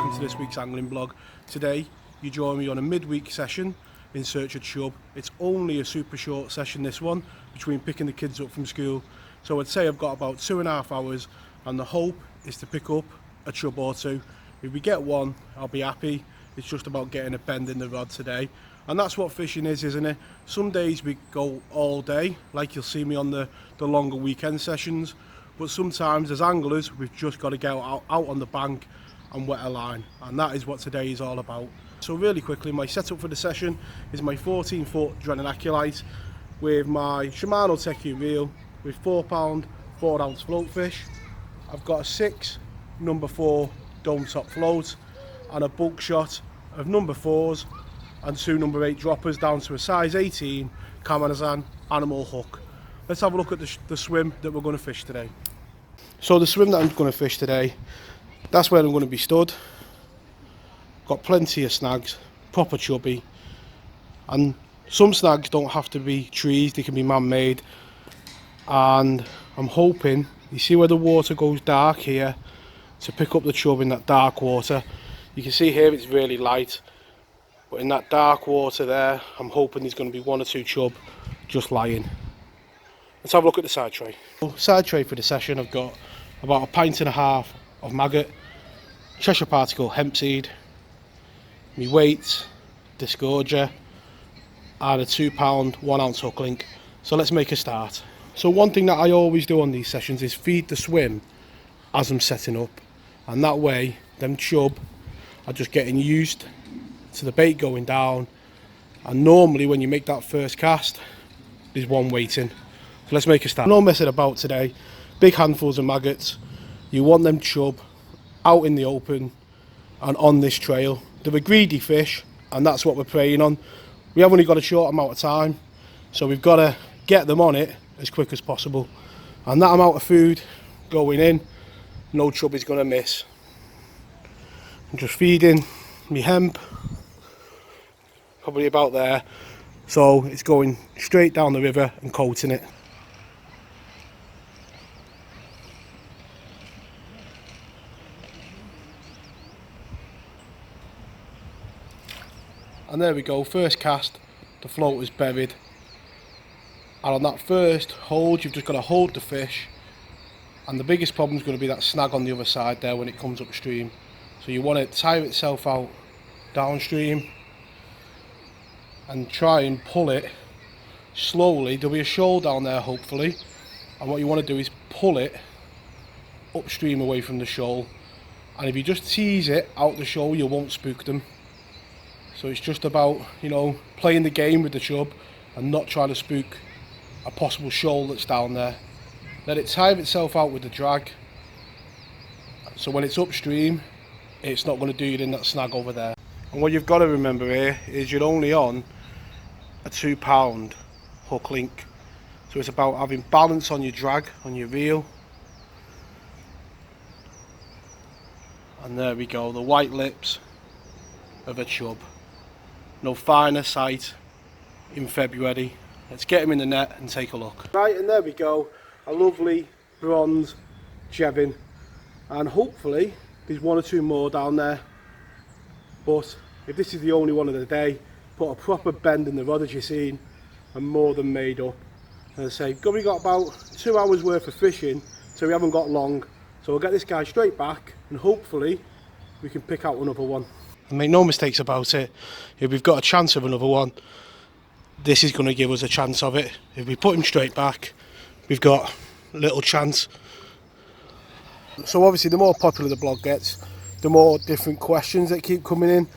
welcome to this week's angling blog. Today you join me on a midweek session in search of chub. It's only a super short session, this one, between picking the kids up from school. So I'd say I've got about 2.5 hours, and the hope is to pick up a chub or two. If we get one, I'll be happy. It's just about getting a bend in the rod today. And that's what fishing is, isn't it? Some days we go all day, like you'll see me on the longer weekend sessions. But sometimes as anglers, we've just got to get out on the bank and wet a line. And that is what today is all about. So really quickly, my setup for the session is my 14-foot Drennan Aculite with my Shimano Teku reel with 4 pound, 4 ounce float fish. I've got a 6 number 4 dome top float and a bulk shot of number 4s and 2 number 8 droppers down to a size 18 Kamanazan animal hook. Let's have a look at the swim that we're going to fish today. So the swim that I'm going to fish today, that's where I'm going to be stood. Got plenty of snags, proper chubby, and some snags don't have to be trees, they can be man-made. And I'm hoping, you see where the water goes dark here, to pick up the chub in that dark water. You can see here it's really light, but in that dark water there, I'm hoping there's going to be 1 or 2 chub just lying. Let's have a look at the side tray. Side tray for the session, I've got about 1.5 pints of maggot, Cheshire particle hemp seed, my weight, disgorger, and a 2 pound, 1 ounce hook link. So let's make a start. So one thing that I always do on these sessions is feed the swim as I'm setting up, and that way them chub are just getting used to the bait going down, and normally when you make that first cast there's one waiting. So let's make a start. No messing about today. Big handfuls of maggots. You want them chub out in the open and on this trail. They're a greedy fish, and that's what we're preying on. We have only got a short amount of time, so we've got to get them on it as quick as possible. And that amount of food going in, no chub is going to miss. I'm just feeding me hemp, probably about there, so it's going straight down the river and coating it. And there we go, first cast, the float is buried. And on that first hold, you've just got to hold the fish. And the biggest problem is going to be that snag on the other side there when it comes upstream. So you want to tire itself out downstream and try and pull it slowly. There'll be a shoal down there hopefully. And what you want to do is pull it upstream away from the shoal. And if you just tease it out the shoal, you won't spook them. So it's just about, you know, playing the game with the chub and not trying to spook a possible shoal that's down there. Let it tire itself out with the drag, so when it's upstream it's not going to do you in that snag over there. And what you've got to remember here is you're only on a 2 pound hook link, so it's about having balance on your drag on your reel. And there we go, the white lips of a chub. No finer sight in February. Let's get him in the net and take a look. Right, and there we go, a lovely bronze jebbin, and hopefully there's 1 or 2 more down there. But if this is the only one of the day, put a proper bend in the rod as you've seen, and more than made up. And I say, we got about 2 hours worth of fishing, so we haven't got long. So we'll get this guy straight back, and hopefully we can pick out another one. And make no mistakes about it, if we've got a chance of another one, this is going to give us a chance of it. If we put him straight back, we've got a little chance. So obviously the more popular the blog gets, the more different questions that keep coming in,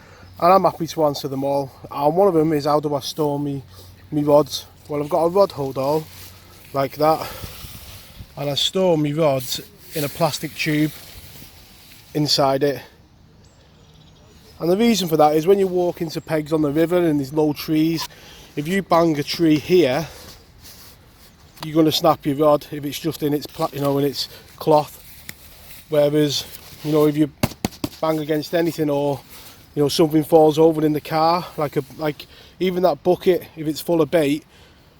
and I'm happy to answer them all. And one of them is, how do I store me rods? Well, I've got a rod hold all like that, and I store my rods in a plastic tube inside it. And the reason for that is when you walk into pegs on the river and there's low trees, if you bang a tree here, you're going to snap your rod if it's just in its, in its cloth. Whereas, if you bang against anything, or something falls over in the car, like even that bucket, if it's full of bait,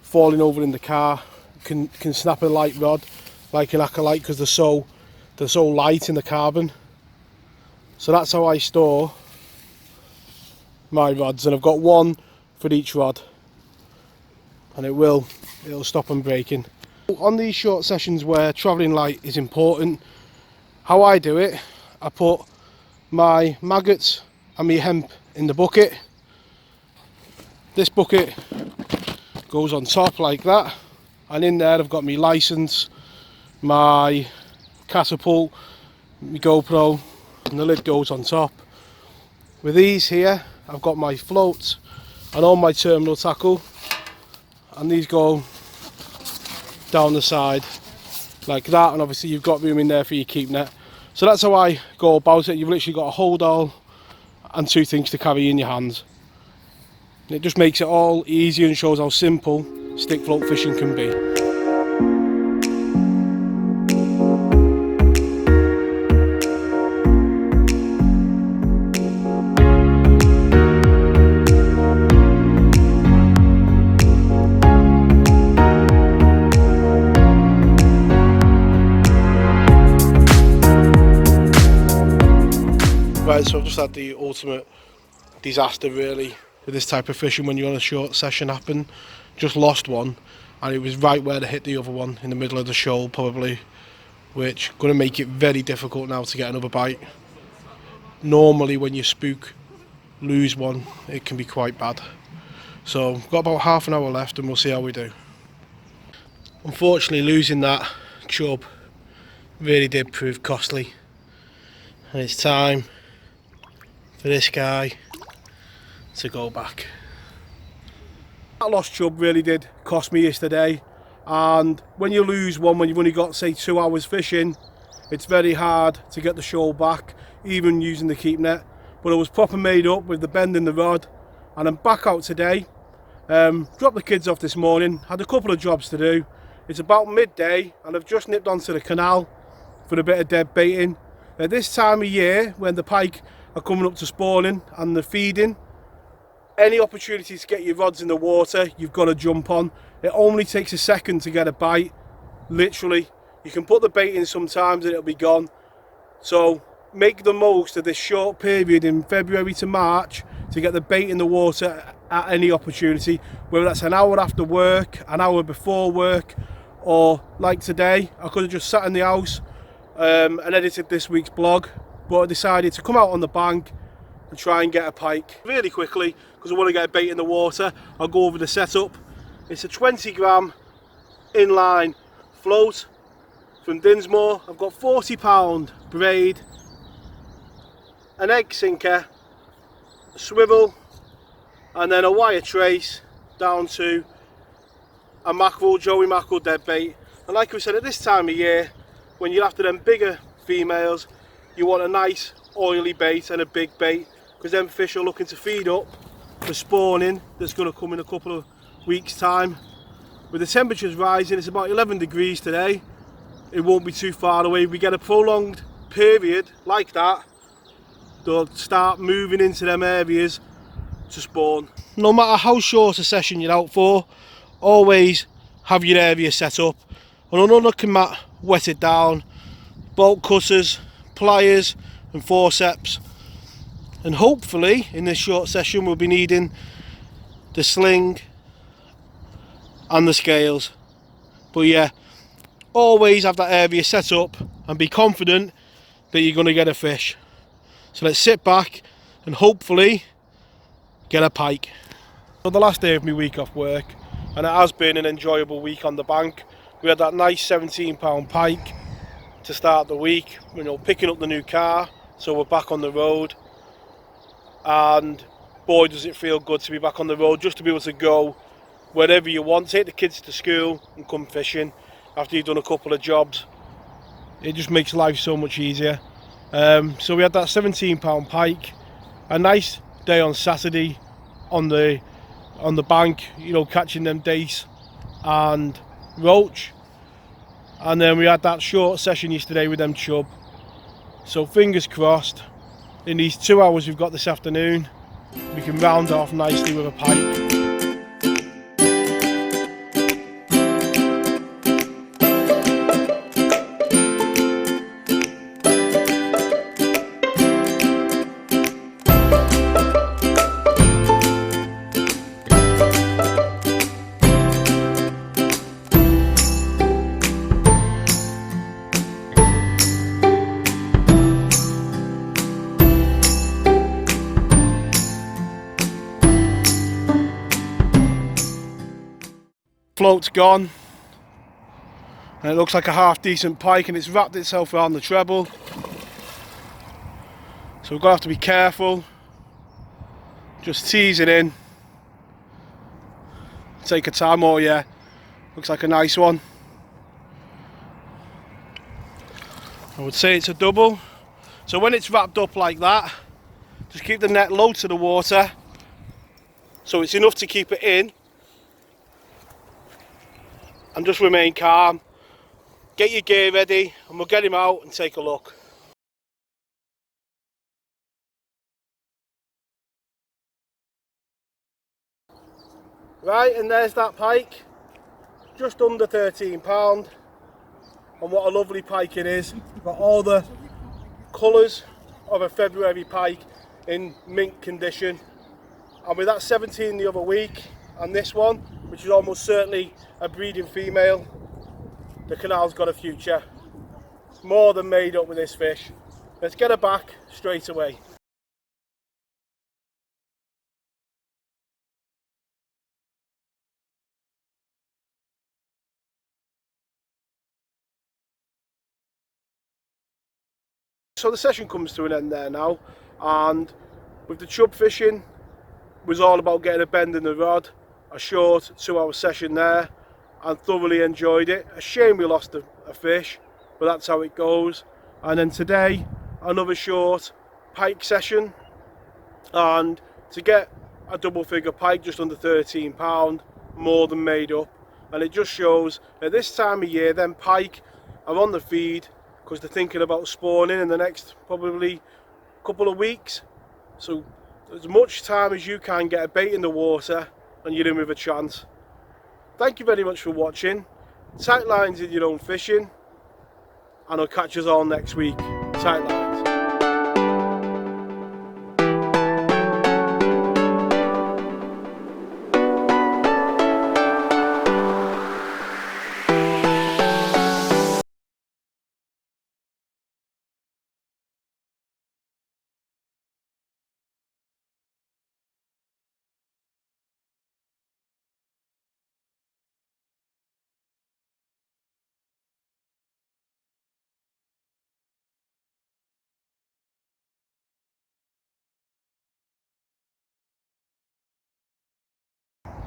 falling over in the car can snap a light rod like an Aculite, because they're so light in the carbon. So that's how I store my rods, and I've got one for each rod, and it'll stop them breaking. On these short sessions where travelling light is important, how I do it, I put my maggots and my hemp in the bucket. This bucket goes on top like that, and in there I've got my license, my catapult, my GoPro, and the lid goes on top. With these here I've got my floats and all my terminal tackle, and these go down the side like that, and obviously you've got room in there for your keep net. So that's how I go about it. You've literally got a hold all and two things to carry in your hands. It just makes it all easier and shows how simple stick float fishing can be. Right, so I've just had the ultimate disaster really with this type of fishing when you're on a short session happen. Just lost one, and it was right where to hit the other one, in the middle of the shoal probably, which going to make it very difficult now to get another bite. Normally when you lose one, it can be quite bad. So we've got about half an hour left and we'll see how we do. Unfortunately, losing that chub really did prove costly, and it's time for this guy to go back. That lost chub really did cost me yesterday, and when you lose one when you've only got say 2 hours fishing, it's very hard to get the shoal back, even using the keep net. But I was proper made up with the bend in the rod, and I'm back out today. Dropped the kids off this morning, had a couple of jobs to do. It's about midday and I've just nipped onto the canal for a bit of dead baiting. At this time of year, when the pike are coming up to spawning and they're feeding, any opportunity to get your rods in the water, you've got to jump on. It only takes a second to get a bite, literally. You can put the bait in sometimes and it'll be gone. So make the most of this short period in February to March to get the bait in the water at any opportunity, whether that's an hour after work, an hour before work, or like today, I could have just sat in the house and edited this week's blog, but I decided to come out on the bank and try and get a pike really quickly because I want to get a bait in the water. I'll go over the setup. It's a 20 gram inline float from Dinsmore. I've got 40-pound braid, an egg sinker, a swivel, and then a wire trace down to a mackerel, Joey mackerel dead bait. And like we said, at this time of year, when you're after them bigger females, you want a nice oily bait and a big bait, because them fish are looking to feed up for spawning that's going to come in a couple of weeks time. With the temperatures rising, it's about 11 degrees today, it won't be too far away. If we get a prolonged period like that, they'll start moving into them areas to spawn. No matter how short a session you're out for, always have your area set up. On an unlooking mat, wet it down, bolt cutters, pliers and forceps, and hopefully in this short session we'll be needing the sling and the scales. But yeah, always have that area set up and be confident that you're going to get a fish. So let's sit back and hopefully get a pike. So the last day of my week off work, and it has been an enjoyable week on the bank. We had that nice 17-pound pike to start the week, you know, picking up the new car, so we're back on the road, and boy does it feel good to be back on the road, just to be able to go wherever you want, take the kids to school and come fishing after you've done a couple of jobs. It just makes life so much easier. So we had that 17-pound pike, a nice day on Saturday on the bank, you know, catching them dace and roach, and then we had that short session yesterday with them chub. So fingers crossed, in these 2 hours we've got this afternoon, we can round off nicely with a pike. float's gone, and it looks like a half decent pike, and it's wrapped itself around the treble, so we're going to have to be careful. Just tease it in, take a time. Oh yeah, looks like a nice one. I would say it's a double. So when it's wrapped up like that, just keep the net low to the water so it's enough to keep it in, and just remain calm. Get your gear ready and we'll get him out and take a look. Right, and there's that pike, just under £13, and what a lovely pike it is. We've got all the colours of a February pike in mint condition, and with that 17 the other week and this one, which is almost certainly a breeding female, the canal's got a future. It's more than made up with this fish. Let's get her back straight away. So the session comes to an end there now, and with the chub fishing, it was all about getting a bend in the rod. A short 2-hour session there, and thoroughly enjoyed it. A shame we lost a fish, but that's how it goes. And then today, another short pike session, and to get a double figure pike just under £13, more than made up. And it just shows at this time of year, then pike are on the feed because they're thinking about spawning in the next probably couple of weeks. So as much time as you can, get a bait in the water and you're in with a chance. Thank you very much for watching. Tight lines in your own fishing, and I'll catch us all next week. Tight lines.